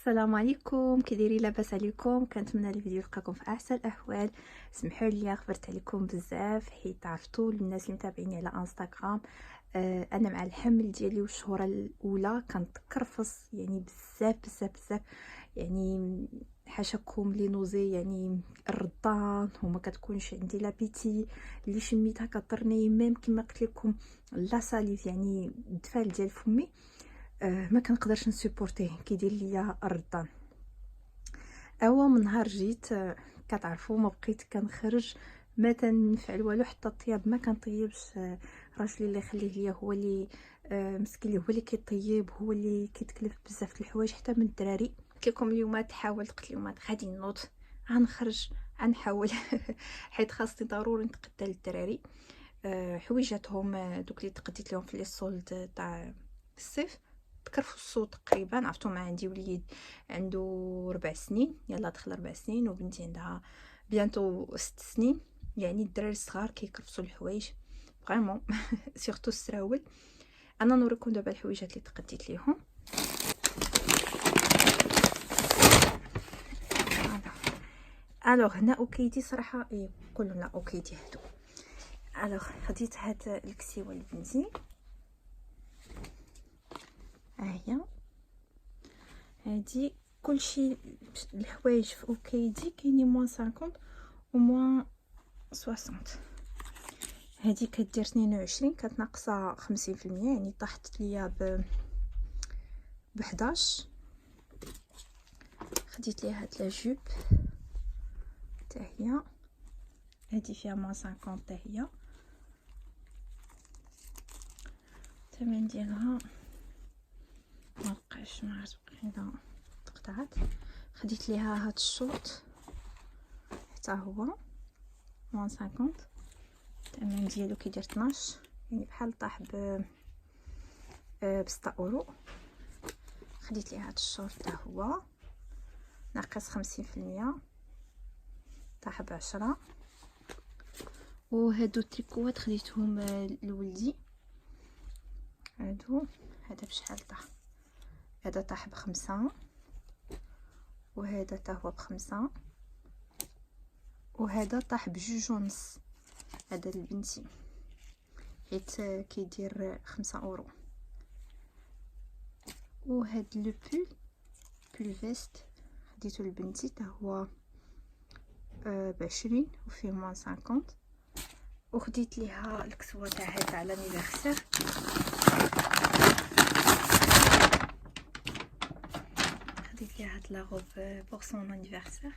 السلام عليكم، كي دايرين؟ لاباس عليكم؟ كنتمنى الفيديو يلقاكم في احسن الاحوال. سمحوا لي غفرت عليكم بزاف حيت عرفتوا الناس اللي متابعيني على انستغرام. انا مع الحمل ديالي والشهوره الاولى كنتكرفص يعني بزاف بزاف بزاف، يعني حاشاكم لي نوزي، يعني الرضان وما كتكونش عندي لابيتي اللي شميتها كضرني، ميم كما قلت لكم لا ساليف، يعني الدفال ديال فمي ما كنقدرش نسيبورتيه، كيدير ليا الرضان. اوا من نهار جيت كتعرفوا ما بقيت كنخرج، ما تنفعل والو، حتى الطياب ما كنطيبش. راجلي الله يخليه ليا هو اللي مسكين، هو اللي كيطيب، هو اللي كيتكلف بزاف د الحوايج حتى من الدراري. كيكم اليوم تحاولت، قلت اليوم غادي نوض غنخرج غنحاول حيت خاصني ضروري نتقدى للدراري حويجاتهم دوك اللي تقديت لهم في لي سولد تاع الصيف. تكرفصوا تقريبا، عرفتو ما عندي وليد عنده 4 سنين، يلا دخل 4 سنين، وبنتي عندها بيانتو 6 سنين، يعني الدراري الصغار كيكرفصوا الحوايج فريمون سورتو السراول. انا نوريكم دابا الحويجات اللي تقديت ليهم. الوغ هنا اوكيدي صراحه كلهم لا اوكيدي هادو. الوغ خديت هاد الكسيوه لبنتي، ها هي هادي كلشي الحوايج في اوكيدي كاينين موان 50 و موان 60. هادي كدير 22 كتناقصه 50%، يعني طاحت ليا ب 11. خديت ليها هاد لا جوب حتى هي، هادي فيها موان 50 حتى هي. الثمن ديالها ما بقاش، ما عرفت بقينا تقطعت. خديت ليها هاد الشوط حتى هو موان 50، الثمن ديالو كيدير 12، يعني بحال طاح ب 6 اورو. خديت ليها هاد الشورت حتى هو ناقص 50%، طاح ب10. وهادو التريكوات خديتهم لولدي، هادو هذا بشحال طاح؟ هذا طاح ب5، وهذا حتى هو ب5، وهذا طاح ب2.5. هذا لبنتي حيت كيدير 5 اورو. وهاد لو بول فيست خديتو لبنتي حتى هو ب20 وفيه موان 50. وخديت ليها الكسوه تاع هذا على لانيفرسير، خديت ليها هاد لا روب بور سون انيفرسير.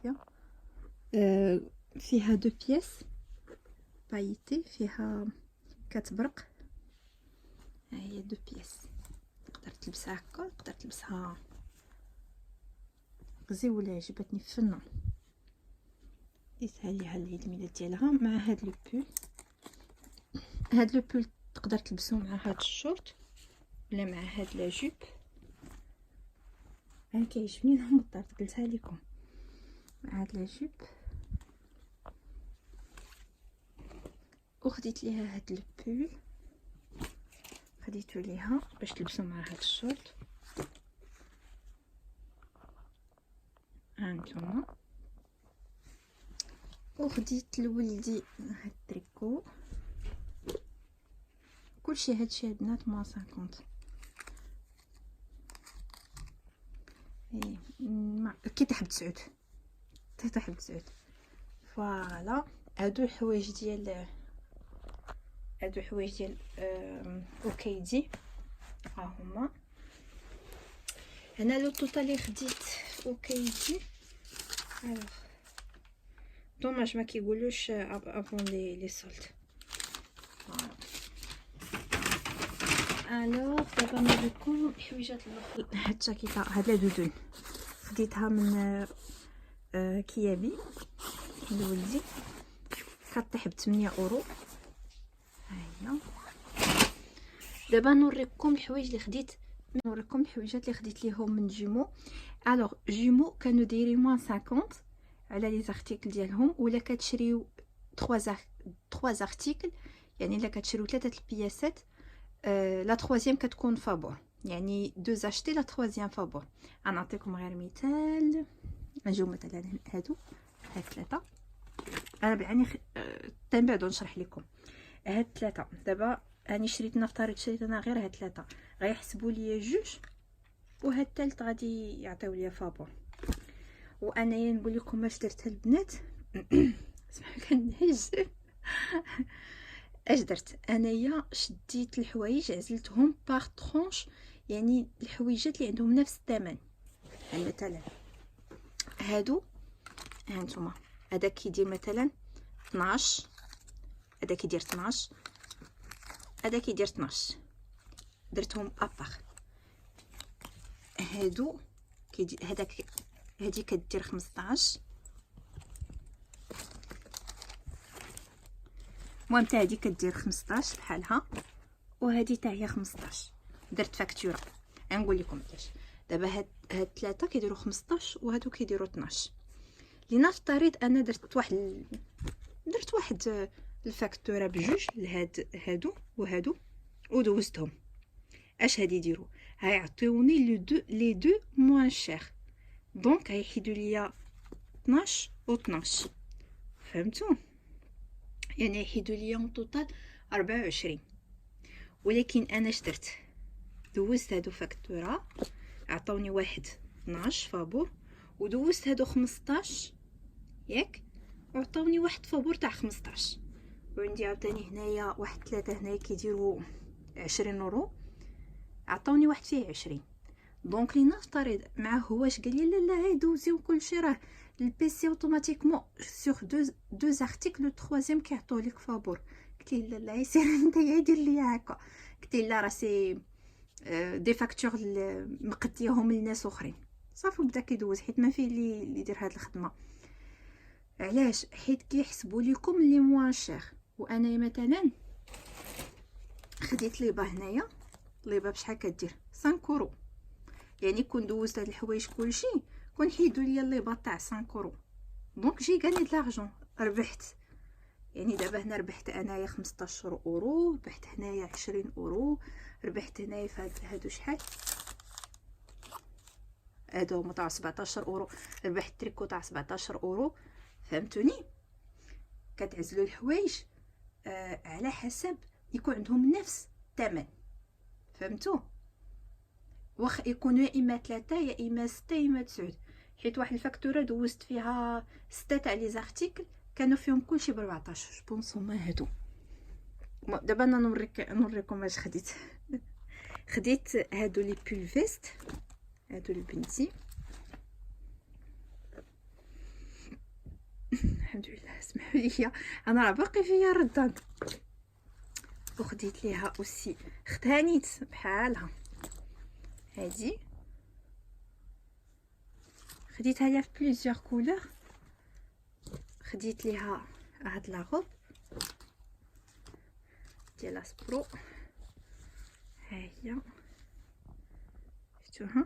هي فيها دو بياس بايتي، فيها كتبرق، ها هي دو بياس، تقدر تلبسها هكا، تقدر تلبسها غزيوله، عجبتني فنه. ديتها ليها العيد الميلاد ديالها مع هاد لو بول. هاد لو بول تقدر تلبسو مع هاد الشورت ولا مع هاد لا جوب. انا كيعجبني نمطر، قلتها لكم مع هاد لا جوب. وخديت ليها هاد البول، خديتو ليها باش تلبسو مع هاد الشورت. هانتوما. وخديت لولدي هاد التريكو، كلشي هادشي عندنا 50. كي تحب تسعود تحب تسعود. فوالا هادو الحوايج ديال اوكيدي، ها هما. هنا لو توتال اللي خديت في اوكيدي. الوغ دوماج ما كيقولوش افون لي سولد. الوغ دابا نوريكم الحويجات الاخرى. هاد الجاكيطه، هاد لا دودون خديتها من كيابي لولدي، كطيح ب8 اورو. ها هي. دابا نوريكم الحوايج اللي خديت، نوريكم الحويجات اللي خديت ليهم من جيمو. الوغ جيمو كانوا دايرين موان 50 على لي زارتيكل ديالهم، ولا كتشريو 3 زارتيكل، يعني الا كتشريو 3 البياسات لا تروازيام كتكون فابور. يعني دو زاشتي لا تروازيام فابور. انا نعطيكم غير مثال، نجيو مثلا هادو هاد ثلاثه، انا يعني تنبعدو نشرح لكم هاد ثلاثه. دابا راني شريت، نفترض شريت انا غير هاد ثلاثه، غيحسبوا لي جوج، وهاد الثالث غادي يعطيو لي فابور. وانايا نقول لكم اش درت البنات. سمحوا كنهز. اش درت انايا؟ شديت الحوايج عزلتهم باغ طرونش، يعني الحويجات اللي عندهم نفس الثمن. يعني مثلا هادو ها نتوما، هذا كيدير مثلا 12، هذا كيدير 12، هذا كيدير 12، درتهم ابار. هادو كيدير هذاك، هادي كدير 15، المهم حتى هادي كدير 15 بحالها، وهادي حتى هي 15. درت فاكتوره غنقول لكم علاش. دابا هاد ثلاثه كيديروا 15 وهادو كيديروا 12. لنفترض انا درت واحد الفاكتوره بجوج لهاد هادو وهادو ودوزتهم. اش هادي يديروا؟ هيعطيوني لي دو موان شير، دونك هيحيدوا ليا 12 و 12. فهمتوا؟ يعني يحيدوا ليا اون توتال 24. ولكن انا اش درت؟ دوزت هادو فاكتوره، عطاوني واحد 12 فابور، ودوزت هادو 15 ياك، وعطاوني واحد فابور تاع 15. وعندي عاوتاني هنايا واحد ثلاثه هنايا كيديروا 20 اورو، عطاوني واحد فيه 20. دونك لنفترض معاه هو اش قال لي، لا هاي دوزيو كلشي، راه البيسي اوتوماتيكمون سور دو زارتيكل لو تروازيام كيعطوه لك فابور. قلت لي لا يسير انت يدير لي هكا. قلت لي لا راه سي دي فاكتور مقديهم للناس اخرين. صافي بدا كيدوز، حيت ما فيه اللي يدير هاد الخدمه. علاش؟ حيت كيحسبوا لكم لي موان شير. وانا مثلا خديت ليبا هنايا، ليبا بشحال كدير 5 اورو، يعني كون دوزت هاد الحوايج كلشي كون حيدوا ليا الليبا تاع 5 اورو، دونك جي غاني دلارجون، ربحت. يعني دابا هنا ربحت انايا 15 اورو، ربحت هنايا 20 اورو، ربحت هنايا في هادو شحال، هادو هما تاع 17 اورو، ربحت تريكو تاع 17 اورو. فهمتوني؟ كتعزلوا الحوايج على حسب يكون عندهم نفس الثمن. فهمتوا؟ واخا يكونوا يا اما 3 يا اما 6 يا اما 9. حيت واحد الفاكتوره دوزت فيها 6 تاع لي زارتيكل كانوا فيهم كلشي ب 14 جوبونس هما هادو. دابا انا نوريكم واش خديت. خديت هادو لي بول فيست، هادو لبنتي. الحمد لله، سمحوا لي انا راه باقي فيا ردان. وخديت ليها اوسي ختانيت بحالها هادي، خديتها ليها في بليزيور كولور. خديت ليها هاد لا روب ديال اسبرو، ها هي شفتوها.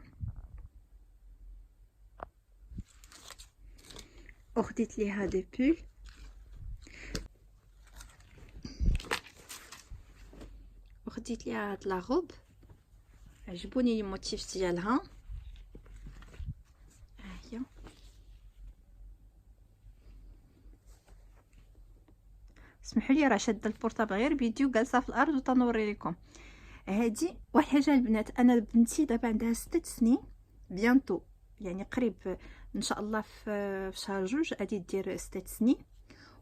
وخديت ليها دي بول، وخديت ليها هاد لا روب، عجبوني لي موتيف ديالها. ها هي سمحوا لي راه شاده البورطابل غير فيديو جالسه في الارض وتنوري لكم. هادي واحد حاجه البنات، انا بنتي دابا عندها 6 سنين بيانتو، يعني قريب ان شاء الله في شهر جوج غادي دير 6 سنين.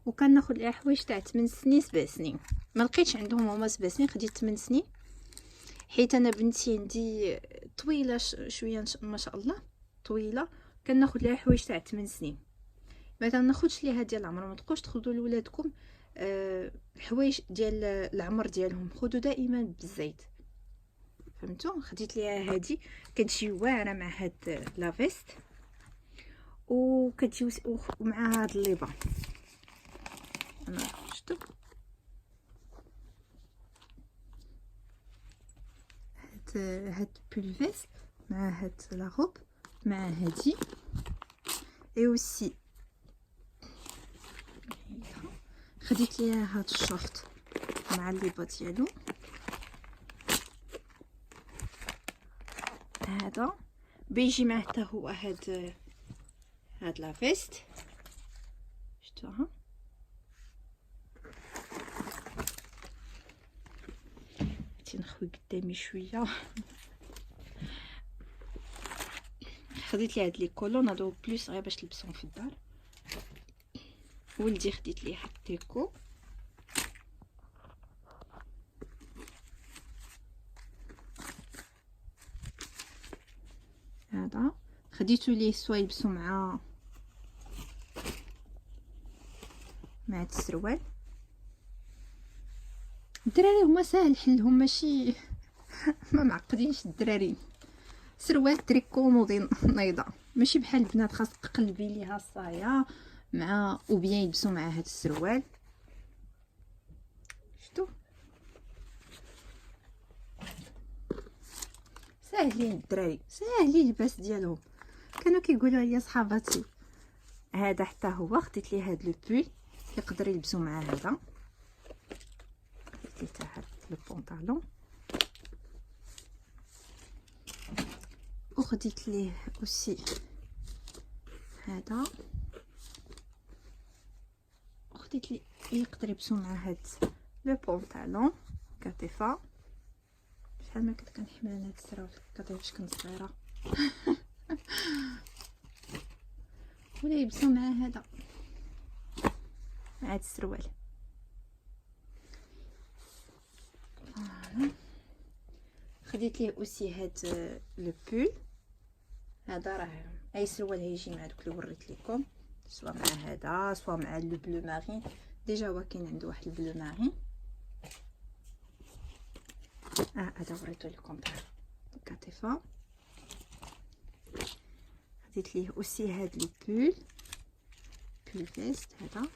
وكناخذ ليها حوايج تاع 8 سنين 7 سنين. ما لقيتش عندهم هما 7 سنين، خديت 8 سنين حيت انا بنتي عندي طويله شويه ما شاء الله طويله. كناخذ ليها حوايج تاع 8 سنين. مثلا ناخذش ليها ديال العمر، ما تبقوش تاخذوا لولادكم الحوايج ديال العمر ديالهم، خذوا دائما بالزيت. فهمتوا؟ خديت ليها هادي كتجي واعره مع هاد لا فيست، وكتجي مع هاد الليبه. انا شفتو هاد بول فيست مع هاد لا روب مع هادي، اي اوسي خديت ليها هاد الشورت مع الليبه ديالو. هذا بيجي معه حتى هو هاد لا فيست، شفتوها؟ نخوي قدامي شويه. خديت لي هاد لي كولون هادو بلوس غير باش تلبسهم في الدار. ولدي خديت ليه التيكو، هذا خديتو ليه سوا يلبسو مع السروال. الدراري هما ساهل حلهم، ماشي ما معقدينش الدراري. سروال تريكو نوضي نيضه، ماشي بحال البنات خاصك تقلبي ليها الصايه مع وبيان يلبسوا مع هذا السروال. شفتوا ساهلين الدراري، ساهلين اللباس ديالهم. كانوا كيقولوا لي صحاباتي هذا حتى هو خديت ليه هذا لو بول يقدر يلبسوا مع هذا، خديت ليه حتى هذا لو بونطالون، وخديت ليه اوسي هذا، وخديت ليه يقدر يلبسوا مع هذا لو بونطالون كاتيفا. شحال ما كنت كنحمل انا هاد السراول كاتيفا فاش كنت صغيره. ولا يلبسوا مع هذا مع هاد السروال. خديت ليه اوسي هاد لو بول هذا، راه اي سروال هيجي مع دوك اللي وريت لكم، سوا مع هذا سوا مع لو بلو مارين. ديجا هو كاين عنده واحد البلو مارين، هذا وريته لكم تاع كاتيفا. خديت ليه اوسي هاد لو بول فيست هذا،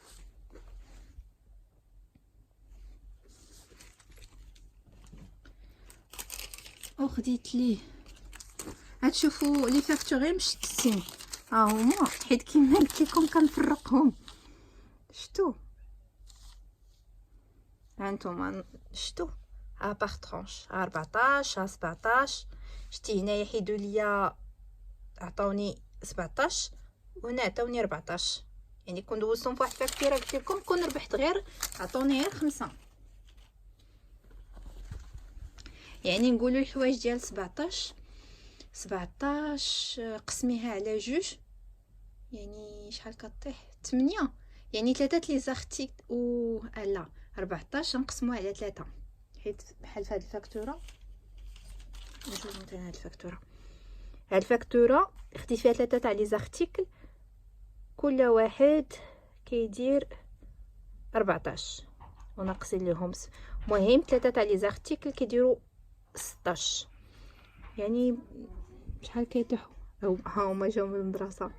وخديت ليه هاد شوفوا لي فاكتوري مشتتين ها هما، حيت كيما قلت لكم كنفرقهم. شفتوا هانتوما، شفتوا باغ طرونش 14 17. شتي هنايا حيدوا ليا عطاوني 17 وهنا عطاوني 14، يعني كون دوزتهم فواحد الفاكتوره قلت لكم كون ربحت غير عطاوني غير 5. يعني نقولوا الحوايج ديال 17 قسميها على جوج، يعني شحال كطيح 8، يعني 3 لي زارتيك و لا 14 نقسموها على 3، حيت بحال في هاد الفاكتوره. نشوفوا مثلا هاد الفاكتوره خديت فيها 3 تاع لي زارتيكل، كل واحد كيدير 14 وناقصين ليهم المهم 3 تاع لي زارتيكل كيديروا 16، يعني شحال كيطيحوا. ها هما جاو من المدرسه.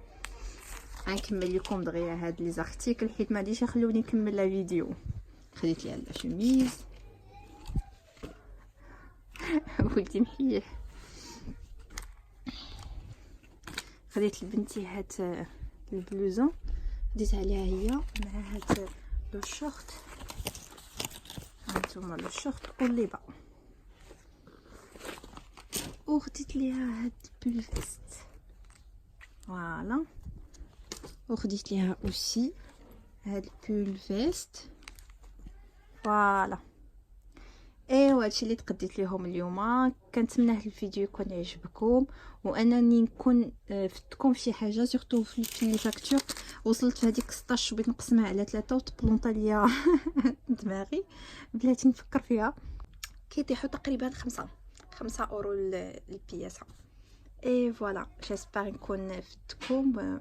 غنكمل لكم دغيا هاد لي زارتيكل حيت ما غاديش يخلوني نكمل لا فيديو. خديت ليها لا شوميز ولدي محيح. خديت لبنتي هاد البلوزون، خديت عليها هي مع هاد لو شورت، هانتوما لو شورت والليبا، وخديت ليها هاد بول فيست فوالا، وخديت ليها اوسي هاد بول فيست فوالا. ايوا هادشي اللي تقديت ليهم اليوم. كنتمنى هاد الفيديو يكون يعجبكم، وانني نكون فتكم في شي حاجه، سورتو في لي فاكتور وصلت في هذيك 16 بغيت نقسمها على 3 وتبلونطا ليا دماغي بلاتي نفكر فيها. كيطيحوا تقريبا 5 اورو البياسه. اي فوالا، جيسبر نكون فتكم